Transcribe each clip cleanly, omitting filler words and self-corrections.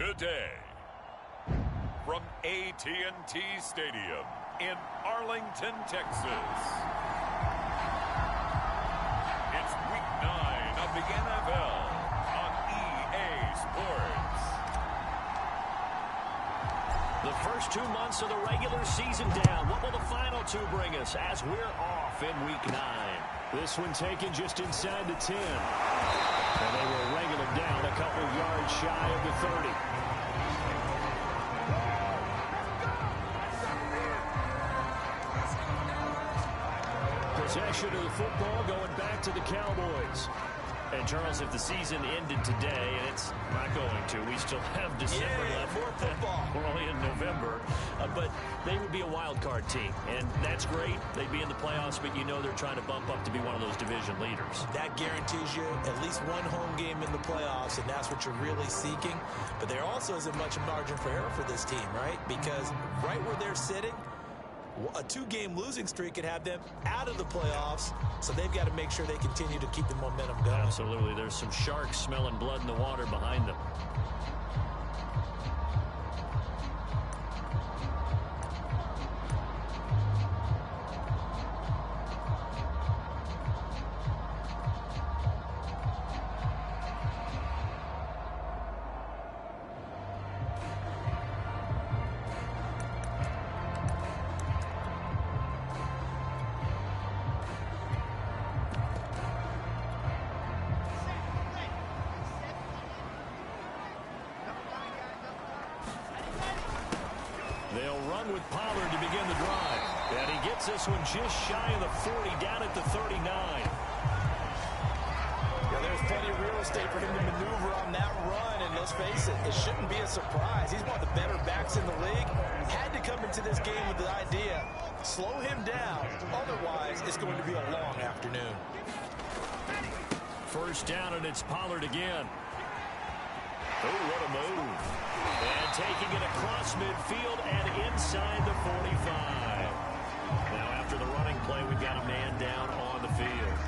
today. From AT&T Stadium in Arlington, Texas. It's Week 9 of the NFL on EA Sports. The first 2 months of the regular season down. What will the final 2 bring us as we're off in Week 9? This one taken just inside the 10. And they will wrangle him down a couple yards shy of the 30. Possession of the football going back to the Cowboys. And, Charles, if the season ended today, and it's not going to, we still have December left. More football. We're only in November. But they would be a wild card team, and that's great. They'd be in the playoffs, but you know they're trying to bump up to be one of those division leaders. That guarantees you at least one home game in the playoffs, and that's what you're really seeking. But there also isn't much margin for error for this team, right? Because right where they're sitting, a 2-game losing streak could have them out of the playoffs, so they've got to make sure they continue to keep the momentum going. Absolutely. There's some sharks smelling blood in the water behind them. They'll run with Pollard to begin the drive. And he gets this one just shy of the 40, down at the 39. Yeah, there's plenty of real estate for him to maneuver on that run, and let's face it, it shouldn't be a surprise. He's one of the better backs in the league. Had to come into this game with the idea, slow him down, otherwise it's going to be a long afternoon. First down, and it's Pollard again. Oh, what a move. And taking it across midfield and inside the 45. Now, after the running play, we've got a man down on the field.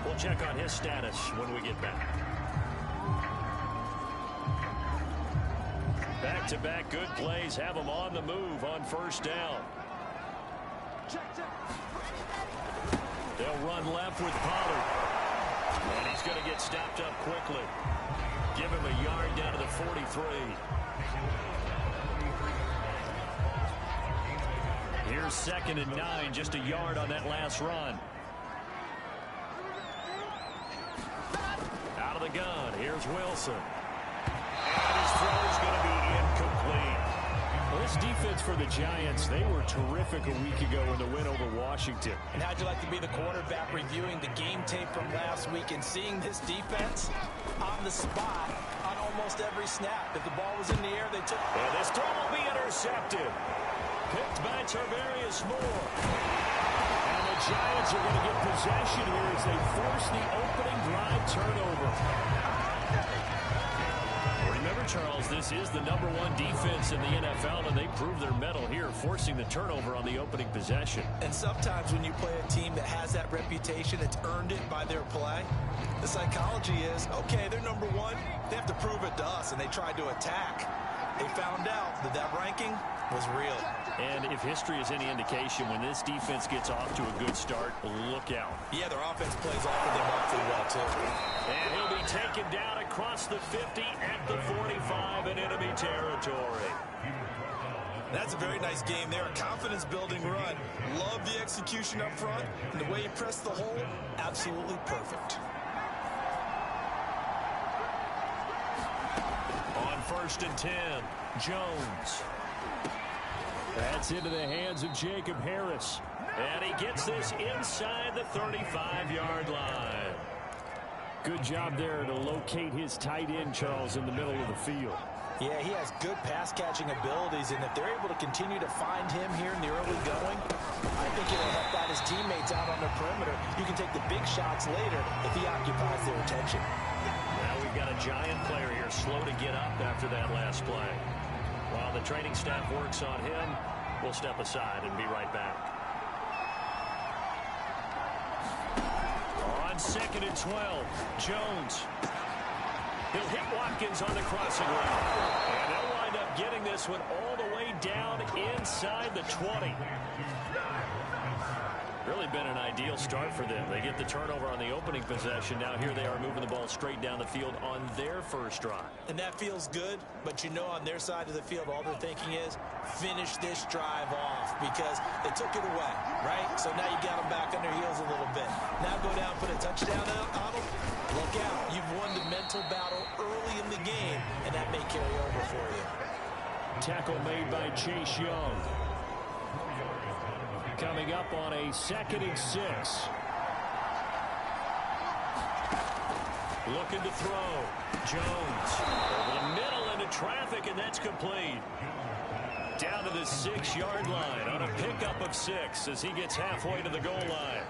We'll check on his status when we get back. Back-to-back good plays have him on the move on first down. They'll run left with Pollard. And he's going to get stopped up quickly. Give him a yard down to the 43. Here's 2nd and 9, just a yard on that last run. Out of the gun, here's Wilson. And his throw is going to be incomplete. Well, this defense for the Giants, they were terrific a week ago in the win over Washington. And how'd you like to be the quarterback reviewing the game tape from last week and seeing this defense on the spot on almost every snap? If the ball was in the air, they took... And this throw will be intercepted. Picked by Tarvarius Moore. And the Giants are going to get possession here as they force the opening drive turnover. Remember, Charles, this is the #1 defense in the NFL, and they prove their mettle here, forcing the turnover on the opening possession. And sometimes when you play a team that has that reputation, it's earned it by their play. The psychology is, okay, they're #1. They have to prove it to us, and they tried to attack. They found out that that ranking was real. And if history is any indication, when this defense gets off to a good start, look out. Yeah, their offense plays off of them awfully well, too. And he'll be taken down across the 50 at the 45 in enemy territory. That's a very nice game there. A confidence-building run. Love the execution up front. And the way he pressed the hole, absolutely perfect. On 1st and 10, Jones. That's into the hands of Jacob Harris. And he gets this inside the 35-yard line. Good job there to locate his tight end, Charles, in the middle of the field. Yeah, he has good pass-catching abilities, and if they're able to continue to find him here in the early going, I think it'll help out his teammates out on the perimeter. You can take the big shots later if he occupies their attention. Now we've got a Giant player here slow to get up after that last play. While the training staff works on him, we'll step aside and be right back. On 2nd and 12, Jones. He'll hit Watkins on the crossing route. And up getting this one all the way down inside the 20. Really been an ideal start for them. They get the turnover on the opening possession. Now here they are moving the ball straight down the field on their first drive. And that feels good, but you know on their side of the field, all they're thinking is finish this drive off because they took it away, right? So now you got them back on their heels a little bit. Now go down, put a touchdown on them. Look out. You've won the mental battle early in the game, and that may carry over for you. Tackle made by Chase Young. Coming up on a 2nd and 6. Looking to throw. Jones over the middle into traffic, and that's complete. Down to the 6-yard line on a pickup of 6 as he gets halfway to the goal line.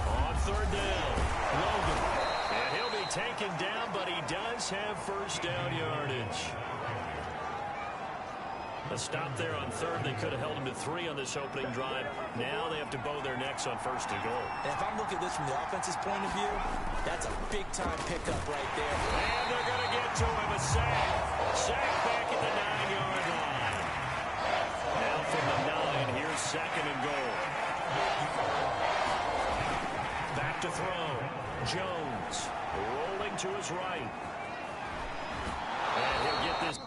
On 3rd down, Logan. And he'll be taken down, but he does have first down yardage. A stop there on 3rd. They could have held him to 3 on this opening drive. Now they have to bow their necks on 1st and goal. And if I'm looking at this from the offense's point of view, that's a big-time pickup right there. And they're going to get to him. A sack. Sack back at the 9-yard line. Now from the 9, here's 2nd and goal. Back to throw. Jones rolling to his right. And he'll get this.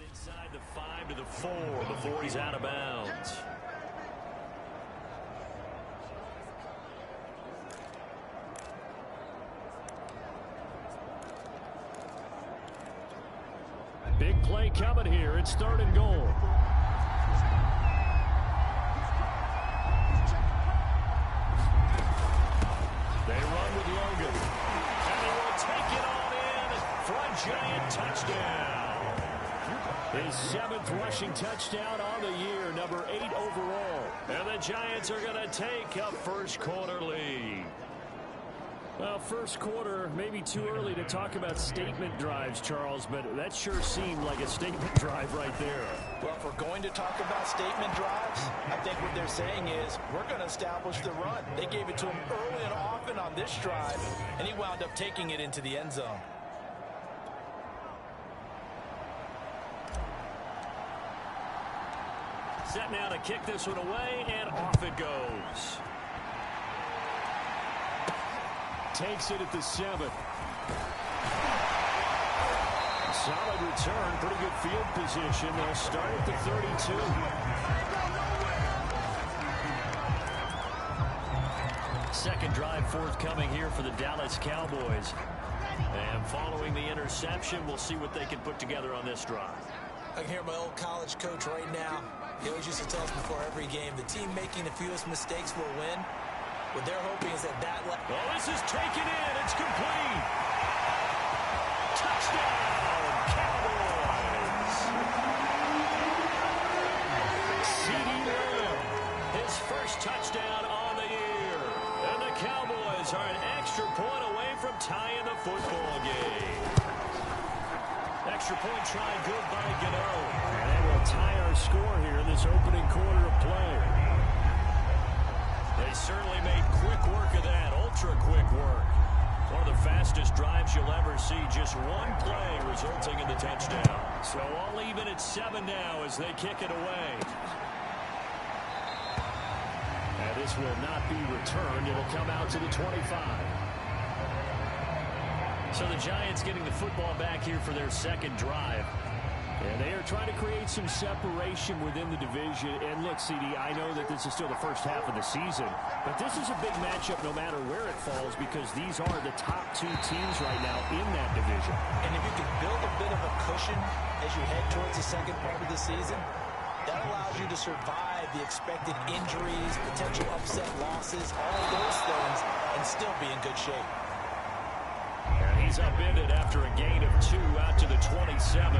Inside the 5 to the 4 before he's out of bounds. Big play coming here. It's 3rd and goal. They run with Logan. And they will take it on in for a giant touchdown. His 7th rushing touchdown on the year, number 8 overall. And the Giants are going to take a first quarter lead. Well, first quarter, maybe too early to talk about statement drives, Charles, but that sure seemed like a statement drive right there. Well, if we're going to talk about statement drives, I think what they're saying is we're going to establish the run. They gave it to him early and often on this drive, and he wound up taking it into the end zone. Set now to kick this one away, and off it goes. Takes it at the 7. Solid return, pretty good field position. They'll start at the 32. Second drive forthcoming here for the Dallas Cowboys. And following the interception, we'll see what they can put together on this drive. I can hear my old college coach right now. He always used to tell us before every game, the team making the fewest mistakes will win. What they're hoping is that oh, this is taken in. It's complete. Touchdown, Cowboys. CeeDee Lamb. His first touchdown on the year. And the Cowboys are an extra point away from tying the football game. Extra point try good by Gano. And they will tie our score here in this opening quarter of play. They certainly made quick work of that, ultra-quick work. One of the fastest drives you'll ever see, just one play resulting in the touchdown. So all even at 7 now as they kick it away. And this will not be returned. It'll come out to the 25. So the Giants getting the football back here for their second drive. And they are trying to create some separation within the division. And look, CD, I know that this is still the first half of the season, but this is a big matchup no matter where it falls because these are the top two teams right now in that division. And if you can build a bit of a cushion as you head towards the second part of the season, that allows you to survive the expected injuries, potential upset losses, all of those things, and still be in good shape. And he's upended after a gain of 2 out to the 27.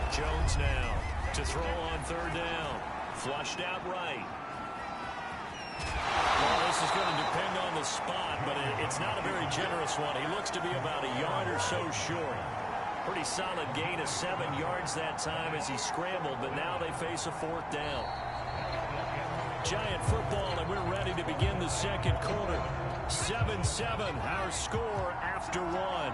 Jones now to throw on third down. Flushed out right. Well, this is going to depend on the spot, but it's not a very generous one. He looks to be about a yard or so short. Pretty solid gain of 7 yards that time as he scrambled, but now they face a fourth down. Giant football, and we're ready to begin the second quarter. 7-7, our score after 1.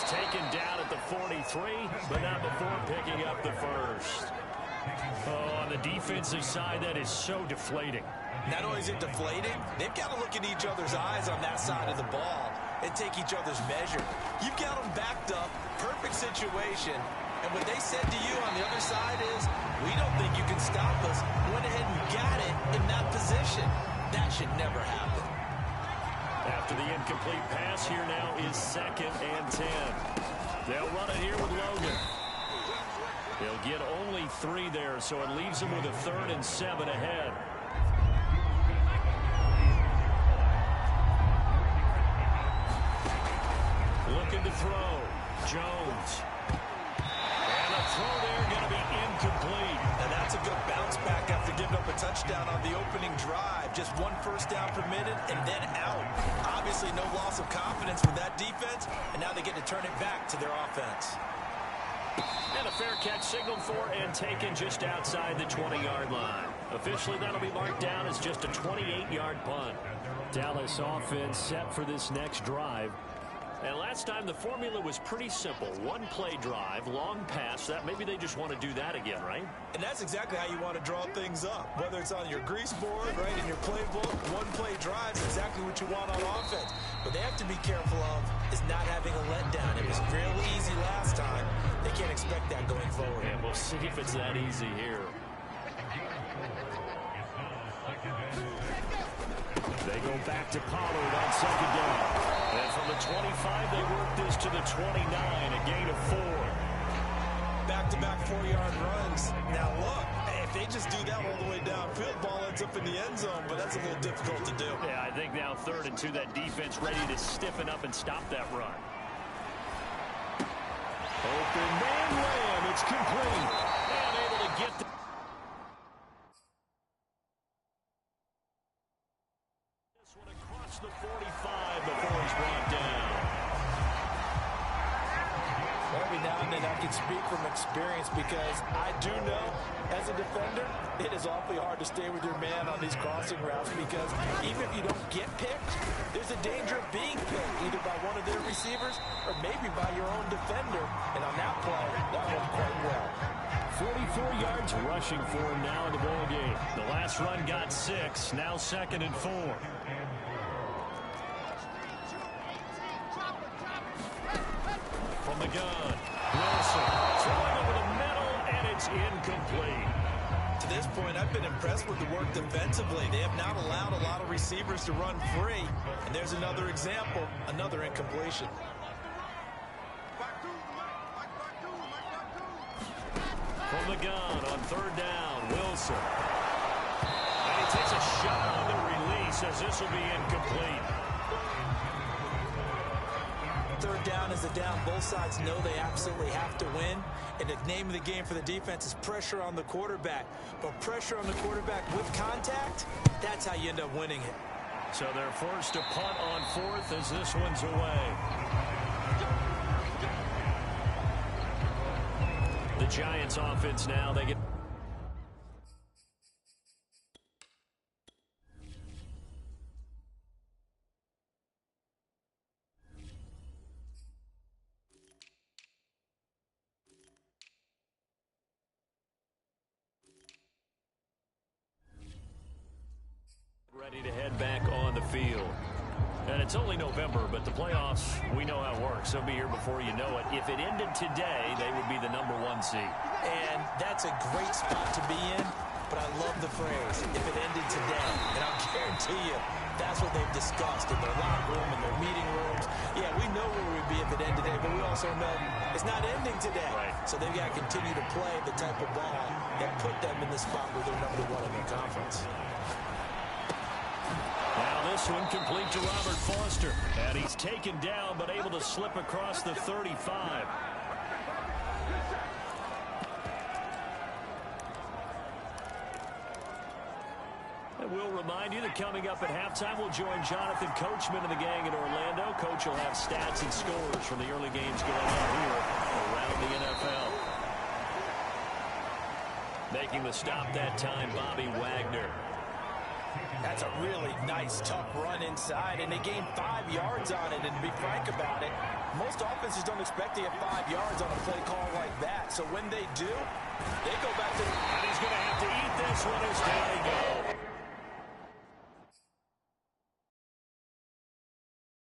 Taken down at the 43, but not before picking up the first. Oh, on the defensive side, that is so deflating. Not only is it deflating, they've got to look in each other's eyes on that side of the ball and take each other's measure. You've got them backed up, perfect situation, and what they said to you on the other side is, we don't think you can stop us. Went ahead and got it in that position. That should never happen. After the incomplete pass, here now is 2nd and 10. They'll run it here with Logan. They'll get only 3 there, so it leaves them with a 3rd and 7 ahead. Looking to throw. Jones. And a throw there going to be incomplete. Now that's a good bounce back after giving up a touchdown on the opening drive. Just 1 first down permitted and then out. Obviously no loss of confidence with that defense, and now they get to turn it back to their offense. And a fair catch signaled for and taken just outside the 20-yard line. Officially, that'll be marked down as just a 28-yard punt. Dallas offense set for this next drive. And last time the formula was pretty simple. 1-play drive, long pass. That maybe they just want to do that again, right? And that's exactly how you want to draw things up. Whether it's on your grease board, right, in your playbook, 1-play drive is exactly what you want on offense. What they have to be careful of is not having a letdown. It was real easy last time. They can't expect that going forward. And we'll see if it's that easy here. They go back to Pollard on 2nd down. And from the 25, they work this to the 29, a gain of 4. Back-to-back 4-yard runs. Now, look, if they just do that all the way downfield, ball ends up in the end zone, but that's a little difficult to do. Yeah, I think now 3rd and 2, that defense ready to stiffen up and stop that run. Open man Lamb, it's complete. And able to get the... This one across the 45 before he's brought down. Every now and then I can speak from experience because I do know as a defender it is awfully hard to stay with your man on these crossing routes because even if you don't get picked, there's a danger of being picked either by one of their receivers or maybe by your own defender. And on that play, that went quite well. 44 yards rushing for him now in the ball game. The last run got 6, now 2nd and 4. From the gun, Wilson throwing over the middle, and it's incomplete. To this point, I've been impressed with the work defensively. They have not allowed a lot of receivers to run free. And there's another example, another incompletion. From the gun on 3rd down, Wilson. And he takes a shot on the release as this will be incomplete. 3rd down is a down. Both sides know they absolutely have to win. And the name of the game for the defense is pressure on the quarterback. But pressure on the quarterback with contact, that's how you end up winning it. So they're forced to punt on 4th as this one's away. The Giants offense now, they get... ready to head back on the field. it's only November, but the playoffs, we know how it works. They'll be here before you know it. If it ended today, they would be the #1 seed. And that's a great spot to be in, but I love the phrase, if it ended today. And I'll guarantee you, that's what they've discussed in their locker room, in their meeting rooms. Yeah, we know where we'd be if it ended today, but we also know it's not ending today. Right. So they've got to continue to play the type of ball that put them in the spot where they're #1 in their conference. Now this one complete to Robert Foster. And he's taken down, but able to slip across the 35. And we'll remind you that coming up at halftime, we'll join Jonathan Coachman and the gang in Orlando. Coach will have stats and scores from the early games going on here around the NFL. Making the stop that time, Bobby Wagner. That's a really nice, tough run inside, and they gained 5 yards on it. And to be frank about it, most offenses don't expect to get 5 yards on a play call like that. So when they do, they go back to... And he's going to have to eat this one as down he goes.